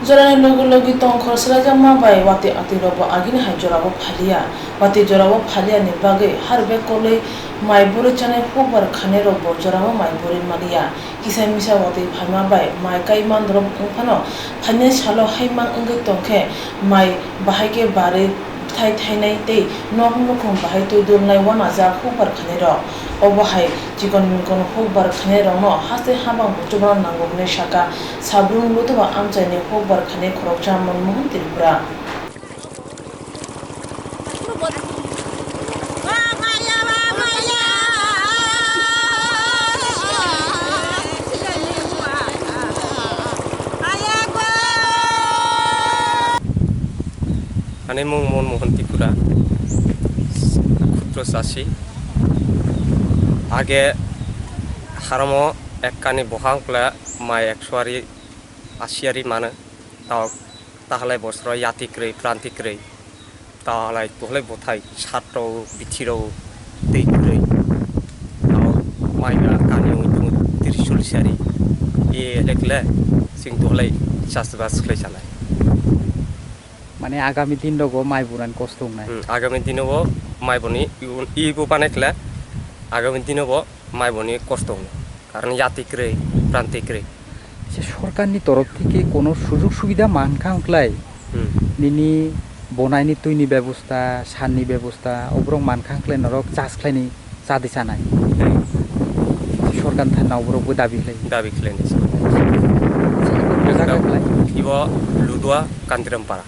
Jorani logi tong khorsala jamma bai wati ati robo agini hai jorabo phalia wati jorabo phalia ni bagai harbe kolei mai buri chane phobar khane robo jorabo mai buri mania kisai misa wati phama bai mai kai man rob phano phane salo haimang angai tongkhe mai bahage bare thai nai tei nok nukhong bahai tu dul nai wana ja phobar khane ro obahai jikon kon phobar khane ro no haste habang butubra nangogne shaka sabrung lutuba amchaini phobar khane khorokcha manmohon tripura Ane mong Mohan Tripura ক্ষুদ্র চাষী আগে হারমো একখানি বহাংকলা মাই 180 মানে তাহলে বছর ইয়াতিক্রৈ প্রান্তিক্রৈ তাহলে তোহলে বথাই সাতটাও বিথিরাও दैक्रै তাও মাইনা কানিও 30-40 আরি এ লেখলে সিং তোহলে চাষবাস খাই চালায় মানে আগামী দিন রগো মাই বুরান কষ্ট নাই আগামী দিনব মাই বনি ইবো বানাইখলা আগামী দিনব মাই বনি কষ্ট হবে কারণ ইয়াতিক্রৈ প্রান্তিক্রৈ সে সরকারনি তরফ থেকে কোনো সুযোগ সুবিধা মানখাংক্লাই নিনি বনাইনি তুইনি ব্যবস্থা সাননি ব্যবস্থা অবরং মানখাংক্লাই নরক চাষখ্লাইনি চাদি চানাই সরকার থানা অবরংবো দাবি খাইনি ইব লুদুয়া কান্তিরামপাড়া